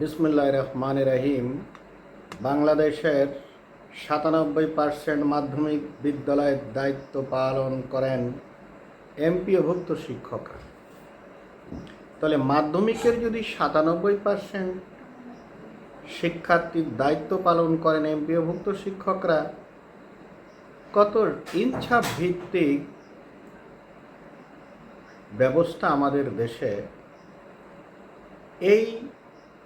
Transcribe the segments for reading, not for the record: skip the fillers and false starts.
বিসমিল্লাহির রহমানির রহিম। বাংলাদেশের 97% মাধ্যমিক বিদ্যালয়ের দায়িত্ব পালন করেন এমপিওভুক্ত শিক্ষকরা। তাহলে মাধ্যমিকের যদি 97% শিক্ষার্থীর দায়িত্ব পালন করেন এমপিওভুক্ত শিক্ষকরা, কত ইনসাফ ভিত্তিক ব্যবস্থা আমাদের দেশে। এই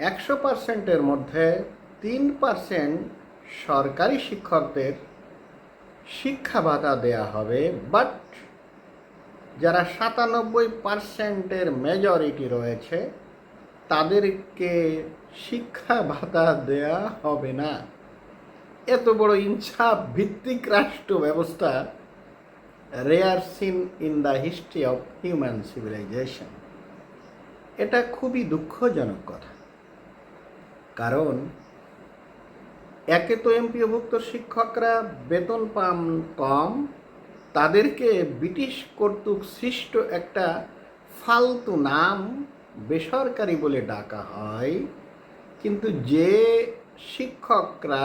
100%-এর মধ্যে 3% সরকারি শিক্ষকদের শিক্ষা ভাতা দেয়া হবে, বাট যারা 97%-এর মেজরিটি রয়েছে তাদেরকে শিক্ষা ভাতা দেয়া হবে না। এত বড় ইনসাফ ভিত্তিক রাষ্ট্র ব্যবস্থা rare seen in the history of human civilisation. এটা খুবই দুঃখজনক কথা, কারণ একে তো এমপিওভুক্ত শিক্ষকরা বেতন পান কম, তাদেরকে ব্রিটিশ কর্তৃক সৃষ্ট একটা ফালতু নাম বেসরকারি বলে ডাকা হয়। কিন্তু যে শিক্ষকরা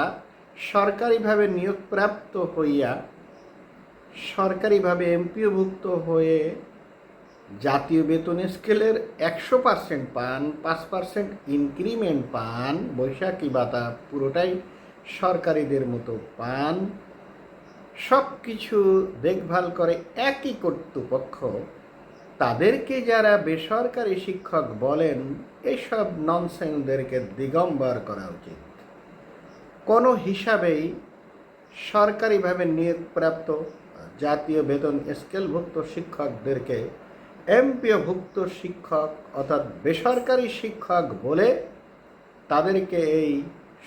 সরকারিভাবে নিয়োগপ্রাপ্ত হইয়া সরকারিভাবে এমপিওভুক্ত হয়ে জাতীয় বেতন স্কেলের 100% পান, 5% ইনক্রিমেন্ট পান, বৈশাখী ভাতা পুরোটাই সরকারিদের মতো পান, সব কিছু দেখভাল করে একই কর্তৃপক্ষ, তাদেরকে যারা বেসরকারি শিক্ষক বলেন, এইসব ননসেন্সদেরকে দিগম্বর করা উচিত। কোনো হিসাবেই সরকারিভাবে নিয়োগপ্রাপ্ত জাতীয় বেতন স্কেলভুক্ত শিক্ষকদেরকে এমপিওভুক্ত শিক্ষক অর্থাৎ বেসরকারি শিক্ষক বলে তাদেরকে এই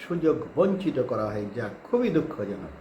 সুযোগ বঞ্চিত করা হয়, যা খুবই দুঃখজনক।